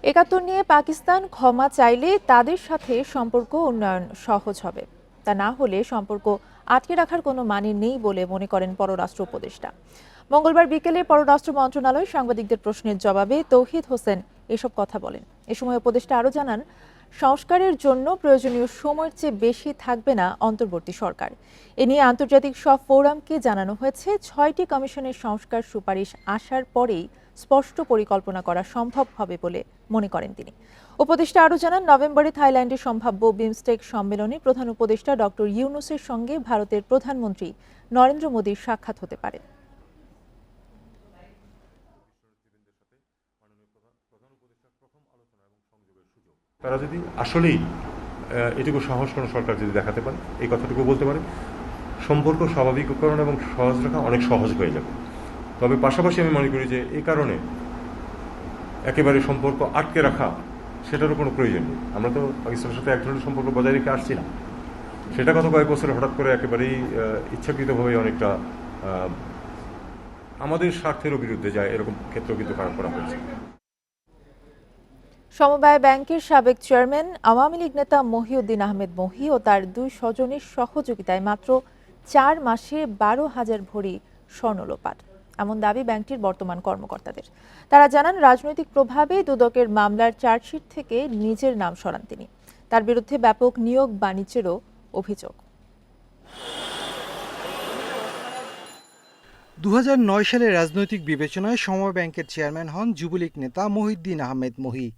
৭১ নিয়ে পাকিস্তান ক্ষমা চাইলে তাদের সাথে সম্পর্ক উন্নয়ন সহজ হবে, তা না হলে সম্পর্ক আটকে রাখার কোনো মানে নেই বলে মনে করেন পররাষ্ট্র উপদেষ্টা। মঙ্গলবার বিকেলে পররাষ্ট্র মন্ত্রণালয় সাংবাদিকদের প্রশ্নের জবাবে তৌহিদ হোসেন এসব কথা বলেন। এ সময় উপদেষ্টা আরও জানান, সংস্কারের জন্য প্রয়োজনীয় সময়ের চেয়ে বেশি থাকবে না অন্তর্বর্তী সরকার। এ নিয়ে আন্তর্জাতিক সব ফোরামকে জানানো হয়েছে। ৬টি কমিশনের সংস্কার সুপারিশ আসার পরেই স্পষ্ট পরিকল্পনা করা সম্ভব হবে বলে মনে করেন তিনি। উপদেষ্টা আরও জানান, নভেম্বরে থাইল্যান্ডে সম্ভাব্য বিমস্টেক সম্মেলনে প্রধান উপদেষ্টা ডক্টর ইউনূসের সঙ্গে ভারতের প্রধানমন্ত্রী নরেন্দ্র মোদীর সাক্ষাৎ হতে পারে। তারা যদি আসলেই এটুকু সাহস কোনো সরকার যদি দেখাতে পারে, এই কথাটুকু বলতে পারে, সম্পর্ক স্বাভাবিককরণ এবং সহজ রাখা অনেক সহজ হয়ে যাবে। তবে পাশাপাশি আমি মনে করি যে এই কারণে একেবারে সম্পর্ক আটকে রাখা সেটারও কোনো প্রয়োজন নেই। আমরা তো পাকিস্তানের সাথে এক ধরনের সম্পর্ক বজায় রেখে আসছি না, সেটা গত কয়েক বছরে হঠাৎ করে একেবারেই ইচ্ছাকৃতভাবে অনেকটা আমাদের স্বার্থেরও বিরুদ্ধে যায়, এরকম ক্ষেত্রেও কিন্তু করা হয়েছে। সমবায় ব্যাংকের সাবেক চেয়ারম্যান আওয়ামী লীগ নেতা মহিউদ্দিন আহমেদ মহি ও তার 2 স্বজনের সহযোগিতায় মাত্র 4 মাসে 12,000 ভরি স্বর্ণ লোপাট, এমন দাবি ব্যাংকটির বর্তমান কর্মকর্তাদের। তারা জানান, রাজনৈতিক প্রভাবে দুদকের মামলার চার্জশিট থেকে নিজের নাম সরান তিনি। তার বিরুদ্ধে ব্যাপক নিয়োগ বাণিজ্যেরও অভিযোগ। 2009 সালে রাজনৈতিক বিবেচনায় সমবায় ব্যাংকের চেয়ারম্যান হন যুবলীগ নেতা মহিউদ্দিন আহমেদ মহি।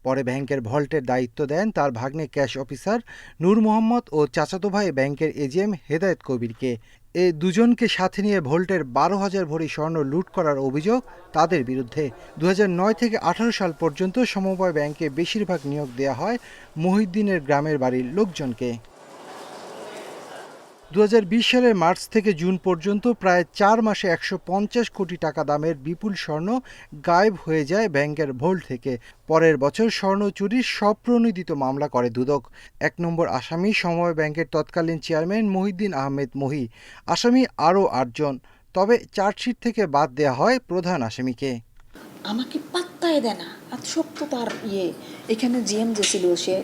পরে ব্যাংকের ভল্টের দায়িত্ব দেন তার ভাগ্নে ক্যাশ অফিসার নূর মোহাম্মদ ও চাচাতো ভাই ব্যাংকের এজিএম হেদায়েত কবিরকে। এ দুজনকে সাথে নিয়ে ভল্টের 12,000 ভরি স্বর্ণ লুট করার অভিযোগ তাদের বিরুদ্ধে। 2009 থেকে 18 সাল পর্যন্ত সমবায় ব্যাংকে বেশিরভাগ নিয়োগ দেওয়া হয় মহিউদ্দিনের গ্রামের বাড়ির লোকজনকে। 2020 সালের মার্চ থেকে জুন পর্যন্ত প্রায় 4 মাসে 150 কোটি টাকা দামের বিপুল স্বর্ণ গায়েব হয়ে যায় ব্যাংকের ভল্ট থেকে। পরের বছর স্বর্ণ চুরির স্বপ্রণোদিত মামলা করে দুদক। 1 নম্বর আসামি সমবায় ব্যাংকের তৎকালীন চেয়ারম্যান মহিউদ্দিন আহমেদ মহি। আসামি আরও 8 জন, তবে চার্জশিট থেকে বাদ দেওয়া হয় প্রধান আসামিকে। আমাকে পাত্তাই দেয় না, আর সত্য তার এখানে জিএম যে ছিল সে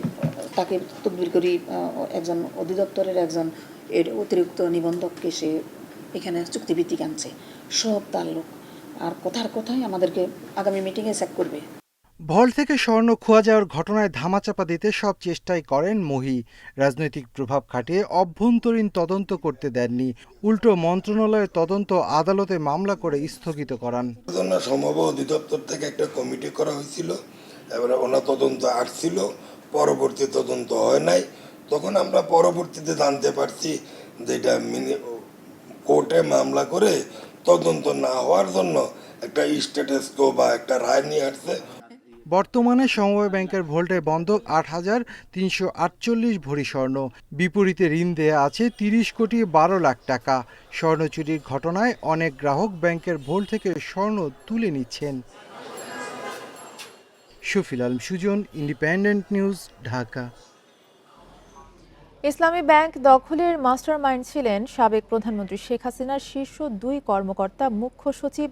তাকে তদবির করি, একজন অধিদপ্তরের একজন এর অতিরিক্ত নিবন্ধককে সে এখানে চুক্তিভিত্তিক আনছে, সব তার লোক। আর কথায় আমাদেরকে আগামী মিটিংয়ে চেক করবে। ভল্ট থেকে স্বর্ণ খোয়া যাওয়ার ঘটনায় ধামাচাপা দিতে সব চেষ্টাই করেন মহি। রাজনৈতিক প্রভাব খাটিয়ে অভ্যন্তরীণ তদন্ত করতে দেননি, উল্টো মন্ত্রণালয়ের তদন্ত আদালতে মামলা করে স্থগিত করান। সমবায় অধিদপ্তর থেকে একটা কমিটি করা হয়েছিল, এবারে ওনার তদন্ত আসছিল, পরবর্তী তদন্ত হয় নাই। তখন আমরা পরবর্তীতে জানতে পারছি যে এটা কোর্টে মামলা করে তদন্ত না হওয়ার জন্য একটা স্ট্যাটাস কো বা একটা রায় নিয়ে আসছে। বর্তমানে সমবায় ব্যাংকের ভল্টে বন্ধক 8,348 ভরি স্বর্ণ। বিপরীতে ঋণ দেয়া আছে 30 কোটি 12 লাখ টাকা। স্বর্ণ চুরির ঘটনায় অনেক গ্রাহক ব্যাংকের ভল্ট থেকে স্বর্ণ তুলে নিচ্ছেন। Shafil Alam Sujan, independent news, Dhaka. Islami bank দখলের মাস্টারমাইন্ড ছিলেন সাবেক প্রধানমন্ত্রী শেখ হাসিনার শীর্ষ 2 কর্মকর্তা, মুখ্য সচিব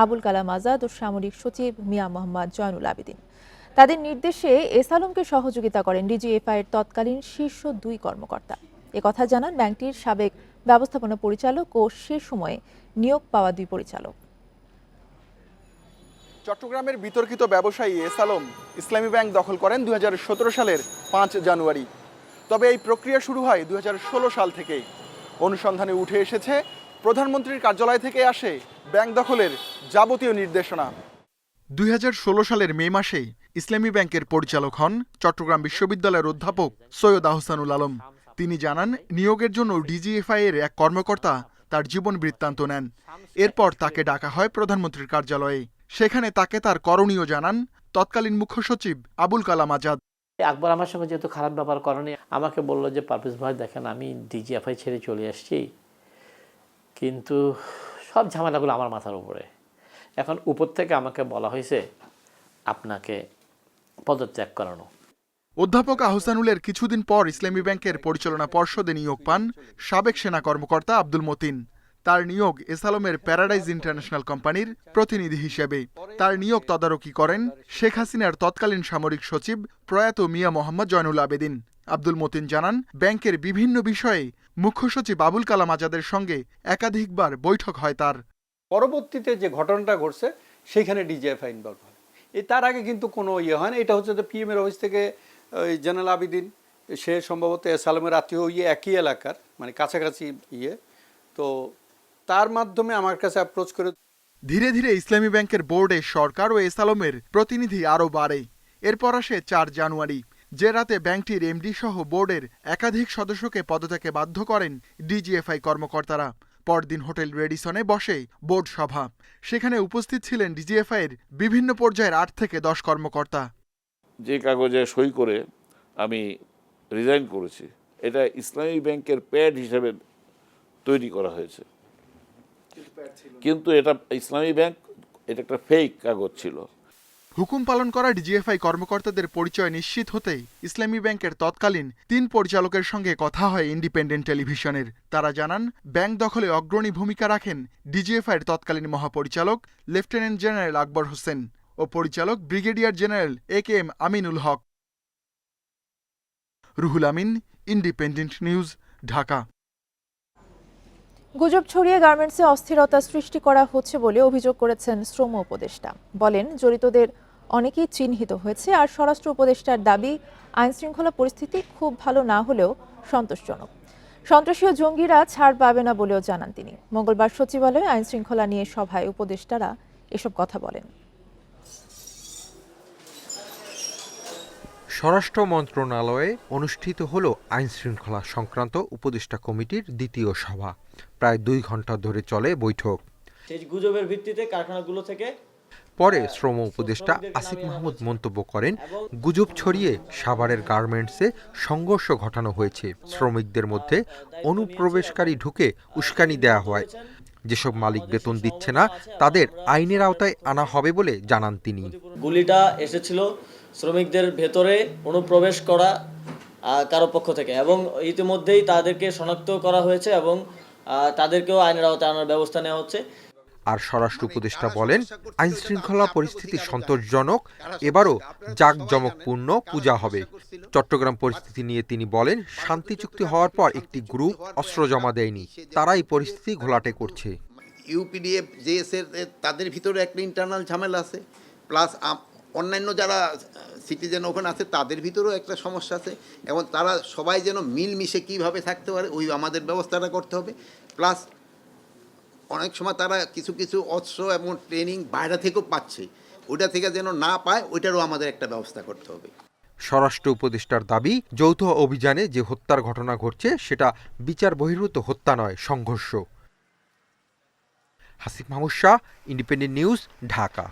আবুল কালাম আজাদ ও সামরিক সচিব মিয়া মোহাম্মদ জয়নুল আবেদিন। তাদের নির্দেশে এস আলমকে সহযোগিতা করেন ডিজিএফআই এর তৎকালীন শীর্ষ 2 কর্মকর্তা। একথা জানান ব্যাংকটির সাবেক ব্যবস্থাপনা পরিচালক ও সে সময়ে নিয়োগ পাওয়া 2 পরিচালক। চট্টগ্রামের বিতর্কিত ব্যবসায়ী এস আলম ইসলামী ব্যাংক দখল করেন 2017 সালের 5 জানুয়ারি। তবে এই প্রক্রিয়া শুরু হয় 2016 সাল থেকেই। অনুসন্ধানে উঠে এসেছে প্রধানমন্ত্রীর কার্যালয় থেকে আসে ব্যাংক দখলের যাবতীয় নির্দেশনা। 2016 সালের মে মাসে ইসলামী ব্যাংকের পরিচালক হন চট্টগ্রাম বিশ্ববিদ্যালয়ের অধ্যাপক সৈয়দ আহসানুল আলম। তিনি জানান, নিয়োগের জন্য ডিজিএফআই এর এক কর্মকর্তা তার জীবন বৃত্তান্ত নেন। এরপর তাকে ডাকা হয় প্রধানমন্ত্রীর কার্যালয়ে। সেখানে তাকে তার করণীয় জানান তৎকালীন মুখ্য সচিব আবুল কালাম আজাদ। আকবর আমার সঙ্গে যেহেতু খারাপ ব্যবহার করেনি, আমাকে বলল যে পারভেজ ভাই দেখেন, আমি ডিজিএফআই ছেড়ে চলে আসছি, কিন্তু সব ঝামেলাগুলো আমার মাথার উপরে। এখন উপর থেকে আমাকে বলা হয়েছে আপনাকে পদত্যাগ করানো। অধ্যাপক আহসানুলের কিছুদিন পর ইসলামী ব্যাংকের পরিচালনা পর্ষদে নিয়োগ পান সাবেক সেনা কর্মকর্তা আব্দুল মতিন। তার নিয়োগ এসালমের প্যারাডাইজ ইন্টারন্যাশনাল কোম্পানির প্রতিনিধি হিসেবে। তার নিয়োগ তদারকি করেন শেখ হাসিনার তৎকালীন সামরিক সচিব প্রয়াত মিয়া মোহাম্মদ জয়নুল আবেদিন। আব্দুল মতিন জানান, ব্যাংকের বিভিন্ন বিষয়ে মুখ্য সচিব আবুল কালাম আজাদের সঙ্গে একাধিকবার বৈঠক হয় তার। পরবর্তীতে যে ঘটনাটা ঘটছে সেইখানে ডিজিএফআই ইনভলভ হয়। তার আগে কিন্তু কোনো হয় না। এটা হচ্ছে যে পিএমের অফিস থেকে জয়নুল আবেদিন, সে সম্ভবত এসালমের আত্মীয় একই এলাকার, মানে কাছাকাছি তো তার মাধ্যমে আমার কাছে অ্যাপ্রোচ করে। ধীরে ধীরে ইসলামী ব্যাংকের বোর্ডে সরকার ও এসালমের প্রতিনিধি আরও বাড়ে। এরপর আসে 4 জানুয়ারি, যে রাতে ব্যাংকটির এমডি সহ বোর্ডের একাধিক সদস্যকে পদত্যাগে বাধ্য করেন ডিজিএফআই কর্মকর্তারা। পরদিন হোটেল রেডিসনে বসে বোর্ড সভা। সেখানে উপস্থিত ছিলেন ডিজিএফআই এর বিভিন্ন পর্যায়ের 8 থেকে 10 কর্মকর্তা। যে কাগজে সই করে আমি রিজাইন করেছি, এটা ইসলামী ব্যাংকের প্যাড হিসেবে তৈরি করা হয়েছে, কিন্তু এটা ইসলামী ব্যাংক, এটা একটা ফেক কাগজ ছিল। হুকুম পালন করা ডিজিএফআই কর্মকর্তাদের পরিচয় নিশ্চিত হতেই ইসলামী ব্যাংকের তৎকালীন 3 পরিচালকের সঙ্গে কথা হয় ইন্ডিপেন্ডেন্ট টেলিভিশনের। তারা জানান, ব্যাংক দখলে অগ্রণী ভূমিকা রাখেন ডিজিএফআইয়ের তৎকালীন মহাপরিচালক লেফটেন্যান্ট জেনারেল আকবর হোসেন ও পরিচালক ব্রিগেডিয়ার জেনারেল AKM আমিনুল হক। Ruhul Amin, independent news, Dhaka. গুজব ছড়িয়ে গার্মেন্টসে অস্থিরতা সৃষ্টি করা হচ্ছে বলে অভিযোগ করেছেন শ্রম উপদেষ্টা। বলেন, জড়িতদের অনেকেই চিহ্নিত হয়েছে। আর স্বরাষ্ট্র উপদেষ্টার দাবি, আইনশৃঙ্খলা পরিস্থিতি খুব ভালো না হলেও সন্তোষজনক। সন্ত্রাসী ও জঙ্গিরা ছাড় পাবে না বলেও জানান তিনি। মঙ্গলবার সচিবালয়ে আইনশৃঙ্খলা নিয়ে সভায় উপদেষ্টারা এসব কথা বলেন। স্বরাষ্ট্র মন্ত্রণালয়ে অনুষ্ঠিত হল আইনশৃঙ্খলা সংক্রান্ত উপদেষ্টা কমিটির দ্বিতীয় সভা। প্রায় 2 ঘন্টা ধরে চলে বৈঠক। গুজবের ভিত্তিতে কারখানাগুলো থেকে পরে শ্রম উপদেষ্টা আসিফ মাহমুদ মন্তব্য করেন, গুজব ছড়িয়ে সাভারের গার্মেন্টসে সংঘর্ষ ঘটানো হয়েছে। শ্রমিকদের মধ্যে অনুপ্রবেশকারী ঢুকে উস্কানি দেয়া হয়। যেসব মালিক বেতন দিচ্ছে না, তাদের আইনের আওতায় আনা হবে বলে জানান তিনি। গুলিটা এসেছিল শ্রমিকদের ভেতরে অনুপ্রবেশ করা কারো পক্ষ থেকে, এবং ইতিমধ্যেই তাদেরকে শনাক্ত করা হয়েছে এবং তাদেরকেও আইনের আওতায় আনার ব্যবস্থা নেওয়া হচ্ছে। আর স্বরাষ্ট্র উপদেষ্টা বলেন, আইনশৃঙ্খলা পরিস্থিতি সন্তোষজনক, এবারও জাঁকজমকপূর্ণ পূজা হবে। চট্টগ্রাম পরিস্থিতি নিয়ে তিনি বলেন, শান্তি চুক্তি হওয়ার পর একটি গ্রুপ অস্ত্র জমা দেয়নি, তারাই পরিস্থিতি ঘোলাটে করছে। ইউপিডিএফ জেএসের তাদের ভিতরে একটা ইন্টারনাল ঝামেলা আছে, প্লাস অন্যান্য যারা সিটিজেন ওখানে আছে তাদের ভিতরেও একটা সমস্যা আছে, এবং তারা সবাই যেন মিলমিশে কীভাবে থাকতে পারে ওই আমাদের ব্যবস্থাটা করতে হবে। প্লাস অনেক সময় তারা কিছু কিছু অস্ত্র এবং ট্রেনিং বাইরে থেকেও পাচ্ছে, ওইটা থেকে যেন না পায়, ওইটারও আমাদের একটা ব্যবস্থা করতে হবে। স্বরাষ্ট্র উপদেষ্টার দাবি, যৌথ অভিযানে যে হত্যার ঘটনা ঘটছে সেটা বিচার বহির্ভূত হত্যা নয়, সংঘর্ষ। Hasif Mahmud Shah, independent news, Dhaka.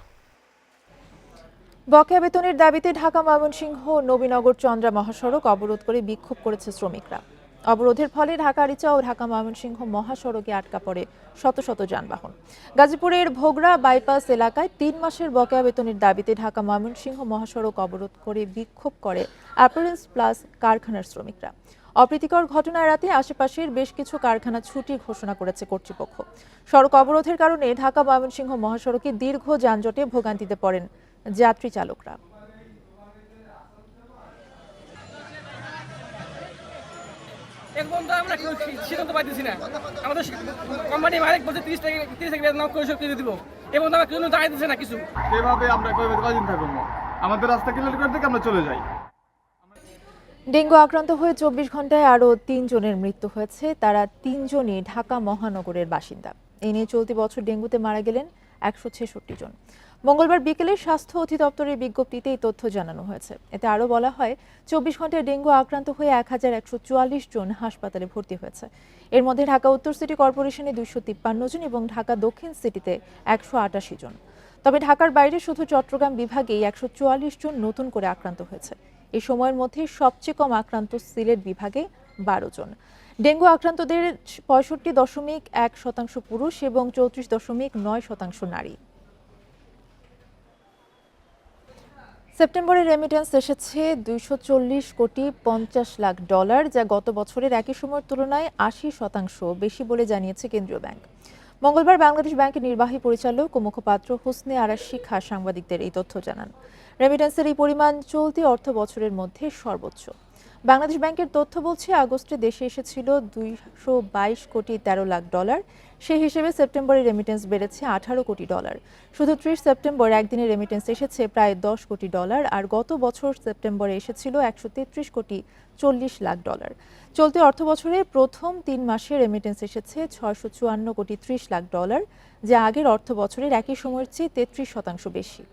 বকেয়া বেতনের দাবিতে ঢাকা ময়মনসিংহ নবীনগর চন্দ্রা মহাসড়ক অবরোধ করে বিক্ষোভ করেছে শ্রমিকরা। অবরোধের ফলে ঢাকা আরিচা ও ঢাকা ময়মনসিংহ মহাসড়কে আটকা পড়ে শত শত যানবাহন। গাজীপুরের ভোগড়া বাইপাস এলাকায় 3 মাসের বকেয়া বেতনের দাবিতে ঢাকা ময়মনসিংহ মহাসড়ক অবরোধ করে বিক্ষোভ করে অ্যাপারেলস প্লাস কারখানার শ্রমিকরা। অপ্রীতিকর ঘটনা এড়াতে আশেপাশের বেশ কিছু কারখানা ছুটি ঘোষণা করেছে কর্তৃপক্ষ। সড়ক অবরোধের কারণে ঢাকা ময়মনসিংহ মহাসড়কে দীর্ঘ যানজটে ভোগান্তিতে পড়েন যাত্রী চালকরা। আমরা সিদ্ধান্ত পাইতেছি না, আমাদের কোম্পানি মালিক বলছে 30 টাকা নাম করে সব কিনে দিব, এবং আমরা কোনো দাঁড়াই দিচ্ছে না কিছু। এভাবে আমরা কয়দিন থাকবো, আমাদের রাস্তা ক্লিয়ার করে দিকে আমরা চলে যাই। ডেঙ্গু আক্রান্ত হয়ে 24 ঘন্টায় আরও 3 জনের মৃত্যু হয়েছে। তারা 3 জনই ঢাকা মহানগরের বাসিন্দা। এ নিয়ে চলতি বছর ডেঙ্গুতে মারা গেলেন 166 জন। মঙ্গলবার বিকেলে স্বাস্থ্য অধিদপ্তরের বিজ্ঞপ্তিতে এই তথ্য জানানো হয়েছে। এতে আরও বলা হয়, 24 ঘন্টায় ডেঙ্গু আক্রান্ত হয়ে 1144 জন হাসপাতালে ভর্তি হয়েছে। এর মধ্যে ঢাকা উত্তর সিটি কর্পোরেশনে 253 জন এবং ঢাকা দক্ষিণ সিটিতে 188 জন। তবে ঢাকার বাইরে শুধু চট্টগ্রাম বিভাগেই 144 জন নতুন করে আক্রান্ত হয়েছে। এই সময়ের মধ্যে সবচেয়ে কম আক্রান্ত সিলেট বিভাগে 12 জন। ডেঙ্গু আক্রান্তদের 65.1% পুরুষ এবং 34.9% নারী। সেপ্টেম্বরে রেমিটেন্স এসেছে $240.50 কোটি, যা গত বছরের একই সময়ের তুলনায় 80% বেশি বলে জানিয়েছে কেন্দ্রীয় ব্যাংক। মঙ্গলবার বাংলাদেশ ব্যাংকের নির্বাহী পরিচালক ও মুখপাত্র হোসনে আরা শিখা সাংবাদিকদের এই তথ্য জানান। রেমিটেন্সের এই পরিমাণ চলতি অর্থ বছরের মধ্যে সর্বোচ্চ। বাংলাদেশ ব্যাংকের তথ্য বলছে, আগস্টে দেশে এসেছিল $222.13 কোটি। সেই হিসেবে সেপ্টেম্বরে রেমিটেন্স বেড়েছে $18 কোটি। শুধু 30 সেপ্টেম্বর একদিনে রেমিটেন্স এসেছে প্রায় $10 কোটি, আর গত বছর সেপ্টেম্বরে এসেছিল $133.40 লাখ। চলতি অর্থ বছরের প্রথম 3 মাসে রেমিটেন্স এসেছে $654.30 লাখ, যা আগের অর্থ বছরের একই সময়ের চেয়ে 33% বেশি।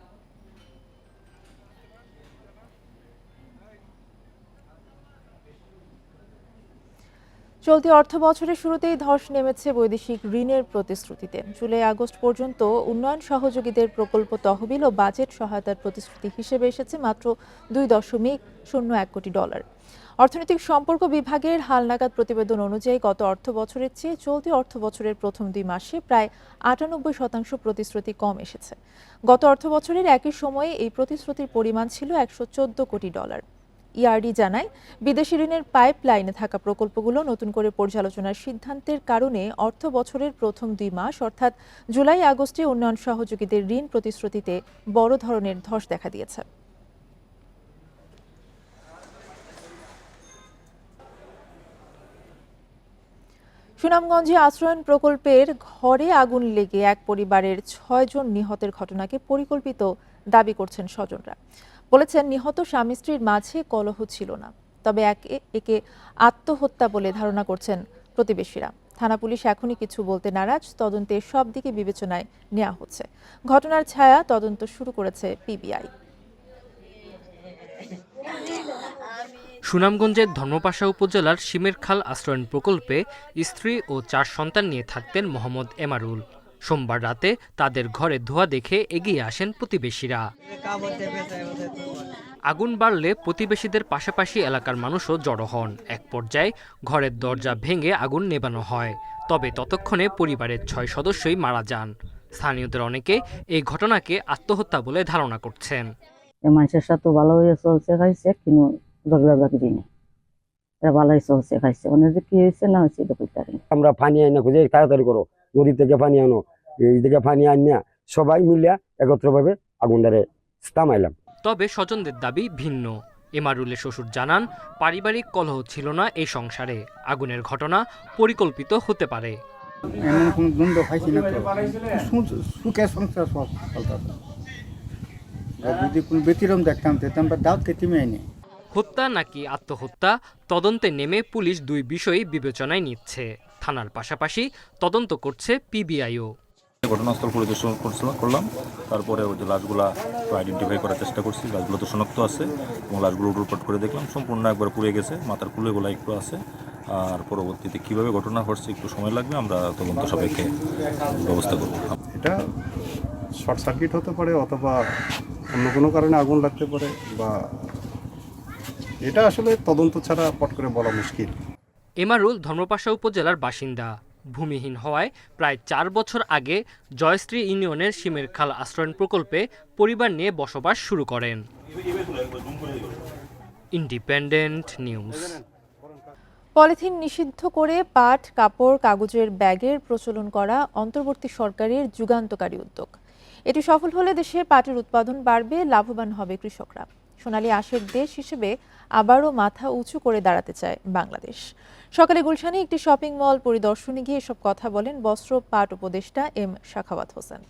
চলতি অর্থ বছরের শুরুতেই ধস নেমেছে বৈদেশিক ঋণের প্রতিশ্রুতিতে। জুলাই আগস্ট পর্যন্ত উন্নয়ন সহযোগীদের প্রকল্প তহবিল ও বাজেট সহায়তার প্রতিশ্রুতি হিসেবে এসেছে মাত্র $2.01 কোটি। অর্থনৈতিক সম্পর্ক বিভাগের হালনাগাদ প্রতিবেদন অনুযায়ী গত অর্থ বছরের চেয়ে চলতি অর্থ বছরের প্রথম 2 মাসে প্রায় 98% প্রতিশ্রুতি কম এসেছে। গত অর্থ বছরের একই সময়ে এই প্রতিশ্রুতির পরিমাণ ছিল $114 কোটি। ইআরডি জানায়, বিদেশি ঋণের পাইপলাইনে থাকা প্রকল্পগুলো নতুন করে পর্যালোচনার সিদ্ধান্তের কারণে অর্থ বছরের প্রথম 2 মাস অর্থাৎ জুলাই আগস্টে উন্নয়ন সহযোগীদের ঋণ প্রতিশ্রুতিতে বড় ধরনের ধস দেখা দিয়েছে। সুনামগঞ্জে আশ্রয়ণ প্রকল্পের ঘরে আগুন লেগে এক পরিবারের 6 জন নিহতের ঘটনাকে পরিকল্পিত দাবি করছেন স্বজনরা। বলেছেন, নিহত স্বামী স্ত্রীর মাঝে কলহ ছিল না, তবে একে আত্মহত্যা বলে ধারণা করছেন প্রতিবেশীরা। থানা পুলিশ এখনই কিছু বলতে নারাজ, তদন্তের সব দিকে বিবেচনায় নেওয়া হচ্ছে। ঘটনার ছায়া তদন্ত শুরু করেছে পিবিআই। সুনামগঞ্জের ধর্মপাশা উপজেলার শিমেরখাল আশ্রয়ণ প্রকল্পে স্ত্রী ও 4 সন্তান নিয়ে থাকতেন মোহাম্মদ এমারুল। সোমবার রাতে তাদের ঘরে ধোঁয়া দেখে এগিয়ে আসেন প্রতিবেশীরা। আগুন বাড়লে প্রতিবেশীদের পাশাপাশি এলাকার মানুষও জড়ো হন। এক পর্যায়ে ঘরের দরজা ভেঙে আগুন নেভানো হয়, তবে ততক্ষণে পরিবারের 6 সদস্যই মারা যান। স্থানীয়দের অনেকে এই ঘটনাকে আত্মহত্যা বলে ধারণা করছেন। মানুষের সাথে ভালো হয়ে চলছে খাইছে, কিন্তু ঝগড়াঝাগড়ি নেই, ভালোই চলছে খাইছে। মানে যে কি হয়েছে না হয়েছে এটা বলতে পারি। আমরা পানি আনি খুঁজে তাড়াতাড়ি করো, নদী থেকে পানি আনো, এই থেকে পানি আনিয়া সবাই মিলিয়া একত্রভাবে আগুনদারে থামাইলাম। তবে স্বজনদের দাবি ভিন্ন। এমারুলের শ্বশুর জানান, পারিবারিক কলহ ছিল না এই সংসারে। আগুনের ঘটনা পরিকল্পিত হতে পারে। এমন কোনো দ্বন্দ্ব খাইছি না, সুখে সংসার সব চলতেছে। যদি কোনো ব্যতিরম দেখতাম তো আমরা দাঁত কেটে আইনি। হত্যা নাকি আত্মহত্যা, তদন্তে নেমে পুলিশ 2 বিষয়ই বিবেচনায় নিচ্ছে। থানার পাশাপাশি তদন্ত করছে পিবিআইও। ঘটনাস্থল পরিদর্শন করলাম, তারপরে ওই যে লাশগুলা আইডেন্টিফাই করার চেষ্টা করছি। লাশগুলো তো শনাক্ত আছে এবং লাশগুলো উল্টোপাট করে দেখলাম সম্পূর্ণ একবার পুড়ে গেছে, মাথার কুলেগুলো একটু আছে। আর পরবর্তীতে কীভাবে ঘটনা ঘটছে একটু সময় লাগবে, আমরা তদন্ত সাপেক্ষে ব্যবস্থা করব। এটা শর্ট সার্কিট হতে পারে, অথবা অন্য কোনো কারণে আগুন লাগতে পারে, বা এটা আসলে তদন্ত ছাড়া পট করে বলা মুশকিল। এমারুল ধর্মপাশা উপজেলার বাসিন্দা। ভূমিহীন হওয়ায় প্রায় 4 বছর আগে জয়শ্রী ইউনিয়নের শিমেরখাল আশ্রয়ণ প্রকল্পে পরিবার নিয়ে বসবাস শুরু করেন। Independent news. পলিথিন নিষিদ্ধ করে পাট, কাপড়, কাগজের ব্যাগের প্রচলন করা অন্তর্বর্তী সরকারের যুগান্তকারী উদ্যোগ। এটি সফল হলে দেশে পাটের উৎপাদন বাড়বে, লাভবান হবে কৃষকরা। সোনালী আঁশের দেশ হিসেবে আবারও মাথা উঁচু করে দাঁড়াতে চায় বাংলাদেশ। সকালে গুলশানে একটি শপিং মল পরিদর্শনে গিয়ে এসব কথা বলেন বস্ত্র পাট উপদেষ্টা এম সাখাওয়াত হোসেন।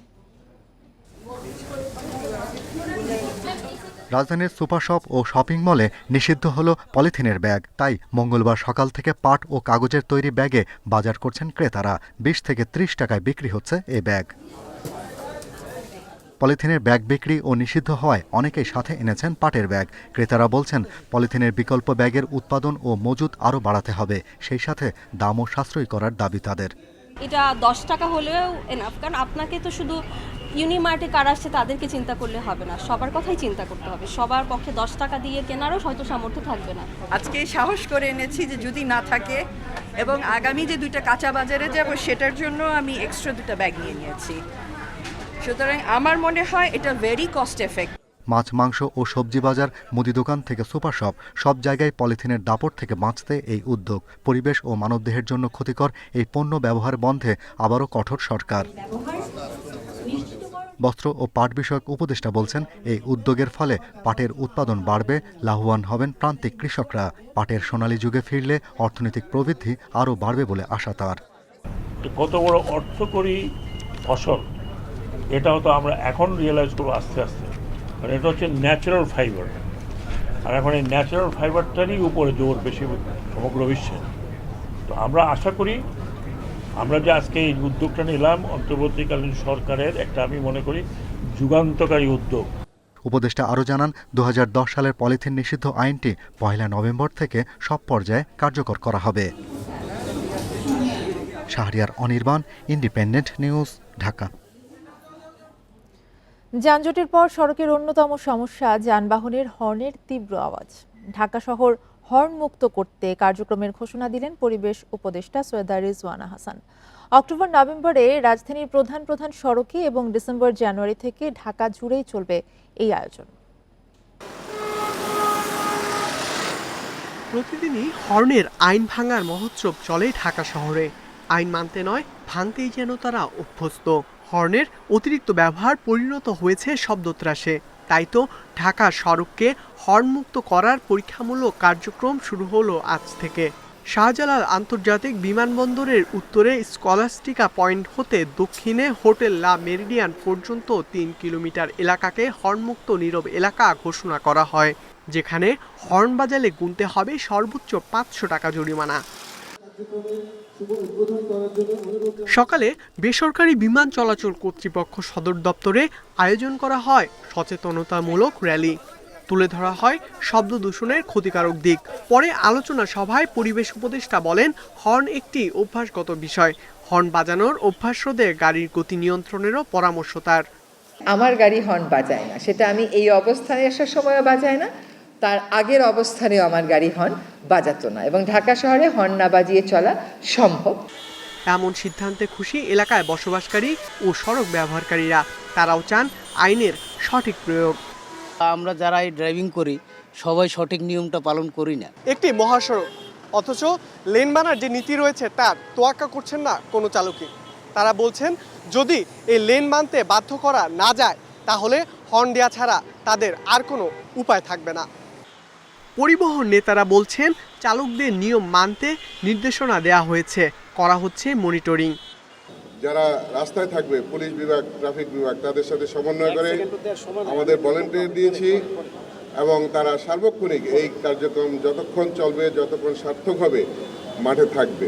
রাজধানীর সুপার শপ ও শপিং মলে নিষিদ্ধ হলো পলিথিনের ব্যাগ। তাই মঙ্গলবার সকাল থেকে পাট ও কাগজের তৈরি ব্যাগে বাজার করছেন ক্রেতারা। 20 থেকে 30 টাকায় বিক্রি হচ্ছে এই ব্যাগ। পলিথিনের ব্যাগ বিক্রি ও নিষিদ্ধ হওয়ায় অনেকেই সাথে এনেছেন পাটের ব্যাগ। ক্রেতারা বলছেন, পলিথিনের বিকল্প ব্যাগের উৎপাদন ও মজুত আরও বাড়াতে হবে, সেই সাথে দামও সাশ্রয়ী করার দাবি তাদের। এটা 10 টাকা হলেও এনাফ, কারণ আপনাকে তো শুধু ইউনিমার্টে কার আসছে তাদেরকে চিন্তা করলে হবে না, সবার কথাই চিন্তা করতে হবে। সবার পক্ষে 10 টাকা দিয়ে কেনারও হয়তো সামর্থ্য থাকবে না। আজকে সাহস করে এনেছি যে যদি না থাকে, এবং আগামী যে 2টা কাঁচা বাজারে যাব সেটার জন্য আমি এক্সট্রা 2টা ব্যাগ নিয়ে নিয়েছি। সুতরাং আমার মনে হয় এটা ভেরি কস্ট এফেক্ট। মাছ, মাংস ও সবজি বাজার, মুদি দোকান থেকে সুপার শপ, সব জায়গায় পলিথিনের দাপট থেকে বাঁচতে এই উদ্যোগ। পরিবেশ ও মানবদেহের জন্য ক্ষতিকর এই পণ্য ব্যবহার বন্ধে আবারও কঠোর সরকার। বস্ত্র ও পাট বিষয়ক উপদেষ্টা বলছেন, এই উদ্যোগের ফলে পাটের উৎপাদন বাড়বে, লাভবান হবেন প্রান্তিক কৃষকরা। পাটের সোনালী যুগে ফিরলে অর্থনৈতিক প্রবৃদ্ধি আরও বাড়বে বলে আশা তার। কত বড় অর্থকরী ফসল, এটাও তো আমরা এখন রিয়েলাইজ করবো আস্তে আস্তে। কারণ এটা হচ্ছে ন্যাচারাল ফাইবার, আর এখন এই ন্যাচারাল ফাইবারটারই উপরে জোর বেশি সমগ্র বিশ্বে। তো আমরা আশা করি আমরা যে আজকে এই উদ্যোগটা নিলাম অন্তর্বর্তীকালীন সরকারের একটা, আমি মনে করি, যুগান্তকারী উদ্যোগ। উপদেষ্টা আরও জানান, 2010 সালের পলিথিন নিষিদ্ধ আইনটি 1 নভেম্বর থেকে সব পর্যায়ে কার্যকর করা হবে। Shahriar Anirban, independent news, Dhaka. যানজটের পর সড়কের অন্যতম সমস্যা যানবাহনের হর্নের তীব্র আওয়াজ। ঢাকা শহর হর্ন মুক্ত করতে কার্যক্রমের ঘোষণা দিলেন পরিবেশ উপদেষ্টা সৈয়দা রিজওয়ানা হাসান। অক্টোবর নভেম্বরে রাজধানীর প্রধান প্রধান সড়কে এবং ডিসেম্বর জানুয়ারি থেকে ঢাকা জুড়েই চলবে এই আয়োজন। প্রতিদিনই হর্নের আইন ভাঙার মহোৎসব চলে ঢাকা শহরে। আইন মানতে নয়, ভাঙতেই যেন তারা অভ্যস্ত। হর্নের অতিরিক্ত ব্যবহার পরিণত হয়েছে শব্দত্রাসে। তাই তো ঢাকা সড়ককে হর্নমুক্ত করার পরীক্ষামূলক কার্যক্রম শুরু হলো আজ থেকে। শাহজালাল আন্তর্জাতিক বিমানবন্দরের উত্তরে স্কলাস্টিকা পয়েন্ট হতে দক্ষিণে হোটেল লা মেরিডিয়ান পর্যন্ত 3 কিলোমিটার এলাকাকে হর্নমুক্ত নীরব এলাকা ঘোষণা করা হয়, যেখানে হর্ন বাজালে গুনতে হবে সর্বোচ্চ 500 টাকা জরিমানা। সকালে বেসরকারি বিমান চলাচল কর্তৃপক্ষ সদর দপ্তরে আয়োজন করা হয় সচেতনতামূলক র্যালি। তুলে ধরা হয় শব্দ দূষণের ক্ষতিকারক দিক। পরে আলোচনা সভায় পরিবেশ উপদেষ্টা বলেন, হর্ন একটি অভ্যাসগত বিষয়। হর্ন বাজানোর অভ্যাস রোধে গাড়ির গতি নিয়ন্ত্রণেরও পরামর্শ তার। আমার গাড়ি হর্ন বাজায় না, সেটা আমি এই অবস্থানে আসার সময়ও বাজায় না, তার আগের অবস্থানেও আমার গাড়ি হর্ন বাজাতো না, এবং ঢাকা শহরে হর্ন না বাজিয়ে চলা সম্ভব। এমন সিদ্ধান্তে খুশি এলাকায় বসবাসকারী ও সড়ক ব্যবহারকারীরা। তারাও চান আইনের সঠিক প্রয়োগ। আমরা যারা এই ড্রাইভিং করি সবাই সঠিক নিয়মটা পালন করি না। একটি মহাসড়ক, অথচ লেন মানার যে নীতি রয়েছে তার তোয়াক্কা করছেন না কোনো চালকই। তারা বলছেন, যদি এই লেন মানতে বাধ্য করা না যায় তাহলে হর্ন দেওয়া ছাড়া তাদের আর কোনো উপায় থাকবে না। পরিবহন নেতারা বলছেন, চালকদের নিয়ম মানতে নির্দেশনা দেওয়া হয়েছে, করা হচ্ছে মনিটরিং। যারা রাস্তায় থাকবে, পুলিশ বিভাগ, ট্রাফিক বিভাগ, তাদের সাথে সমন্বয় করে আমাদের ভলেন্টিয়ার দিয়েছি, এবং তারা সার্বক্ষণিক এই কার্যক্রম যতক্ষণ চলবে, যতক্ষণ সার্থক হবে, মাঠে থাকবে।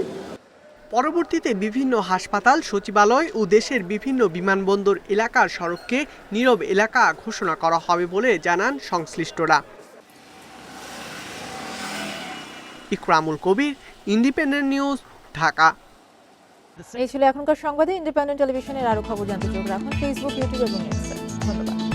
পরবর্তীতে বিভিন্ন হাসপাতাল, সচিবালয় ও দেশের বিভিন্ন বিমানবন্দর এলাকার সড়ককে নীরব এলাকা ঘোষণা করা হবে বলে জানান সংশ্লিষ্টরা। ইকরামুল কবির, ইন্ডিপেন্ডেন্ট নিউজ, ঢাকা। এই ছিল এখনকার সংবাদে। ইন্ডিপেন্ডেন্ট টেলিভিশনের আরো খবর জানতে চোখ রাখুন ফেসবুক, ইউটিউব এবং এক্সে। ধন্যবাদ।